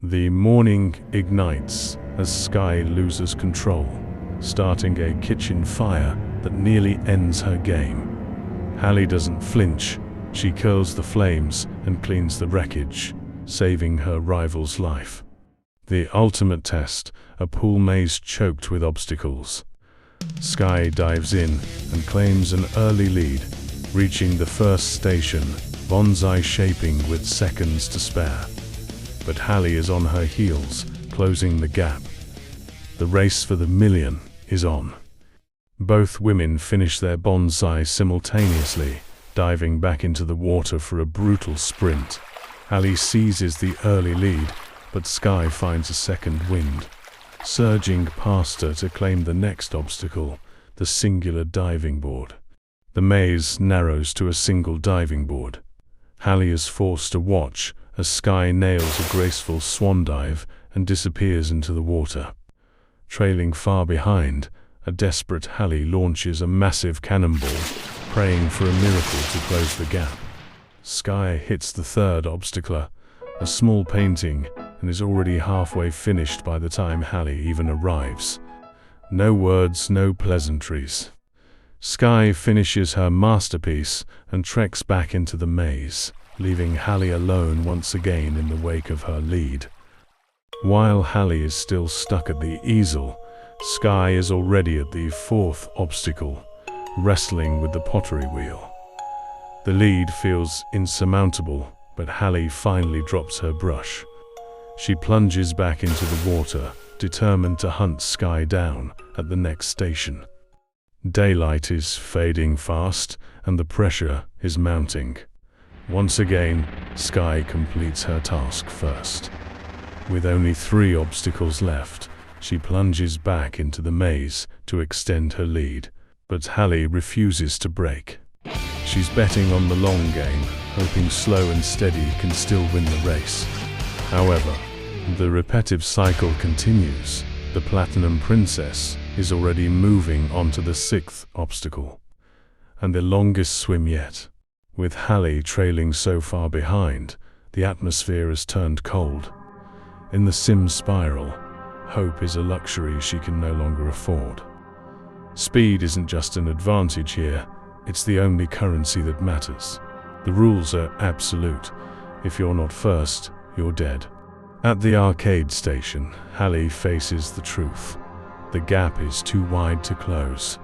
The morning ignites as Skye loses control, starting a kitchen fire that nearly ends her game. Hallie doesn't flinch. She curls the flames and cleans the wreckage, saving her rival's life. The ultimate test, a pool maze choked with obstacles. Skye dives in and claims an early lead, reaching the first station, bonsai shaping with seconds to spare. But Hallie is on her heels, closing the gap. The race for the million is on. Both women finish their bonsai simultaneously, diving back into the water for a brutal sprint. Hallie seizes the early lead, but Skye finds a second wind, surging past her to claim the next obstacle, the singular diving board. The maze narrows to a single diving board. Hallie is forced to watch as Skye nails a graceful swan dive and disappears into the water. Trailing far behind, a desperate Hallie launches a massive cannonball, praying for a miracle to close the gap. Skye hits the third obstacle, a small painting, and is already halfway finished by the time Hallie even arrives. No words, no pleasantries. Skye finishes her masterpiece and treks back into the maze, leaving Hallie alone once again in the wake of her lead. While Hallie is still stuck at the easel, Skye is already at the fourth obstacle, wrestling with the pottery wheel. The lead feels insurmountable, but Hallie finally drops her brush. She plunges back into the water, determined to hunt Skye down at the next station. Daylight is fading fast, and the pressure is mounting. Once again, Skye completes her task first. With only 3 obstacles left, she plunges back into the maze to extend her lead, but Hallie refuses to break. She's betting on the long game, hoping slow and steady can still win the race. However, the repetitive cycle continues. The Platinum Princess is already moving onto the 6th obstacle, and the longest swim yet. With Hallie trailing so far behind, the atmosphere has turned cold. In the Simspiral, hope is a luxury she can no longer afford. Speed isn't just an advantage here, it's the only currency that matters. The rules are absolute. If you're not first, you're dead. At the arcade station, Hallie faces the truth. The gap is too wide to close.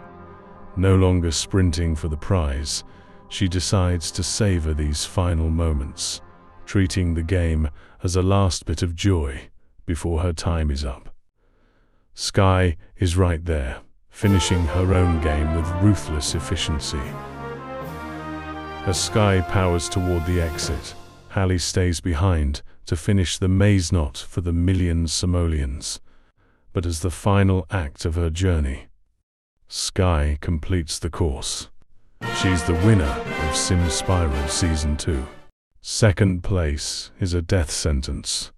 No longer sprinting for the prize, she decides to savor these final moments, treating the game as a last bit of joy before her time is up. Skye is right there, finishing her own game with ruthless efficiency. As Skye powers toward the exit, Hallie stays behind to finish the maze knot for the million simoleons. But as the final act of her journey, Skye completes the course. She's the winner of Simspiral Season 2. Second place is a death sentence.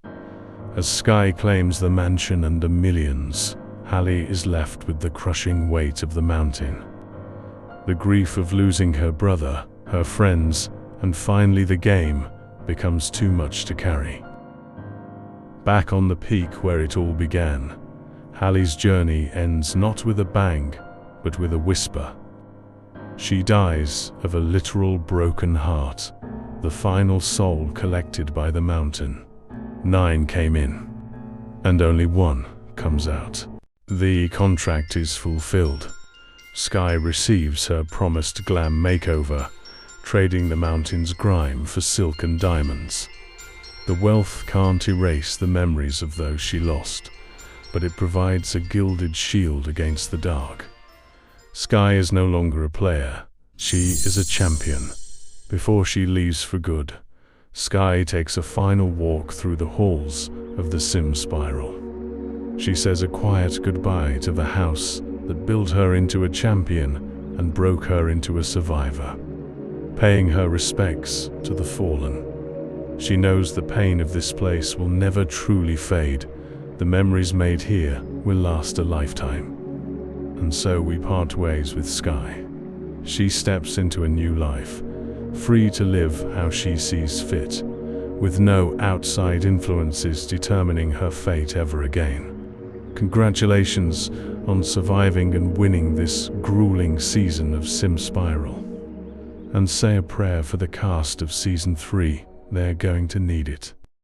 As Skye claims the mansion and the millions, Hallie is left with the crushing weight of the mountain. The grief of losing her brother, her friends, and finally the game becomes too much to carry. Back on the peak where it all began, Hallie's journey ends not with a bang, but with a whisper. She dies of a literal broken heart, the final soul collected by the mountain. 9 came in, and only 1 comes out. The contract is fulfilled. Skye receives her promised glam makeover, trading the mountain's grime for silk and diamonds. The wealth can't erase the memories of those she lost, but it provides a gilded shield against the dark. Skye is no longer a player, she is a champion. Before she leaves for good, Skye takes a final walk through the halls of the Simspiral. She says a quiet goodbye to the house that built her into a champion and broke her into a survivor, paying her respects to the fallen. She knows the pain of this place will never truly fade. The memories made here will last a lifetime. And so we part ways with Skye. She steps into a new life, free to live how she sees fit, with no outside influences determining her fate ever again. Congratulations on surviving and winning this grueling season of Simspiral. And say a prayer for the cast of Season 3, they're going to need it.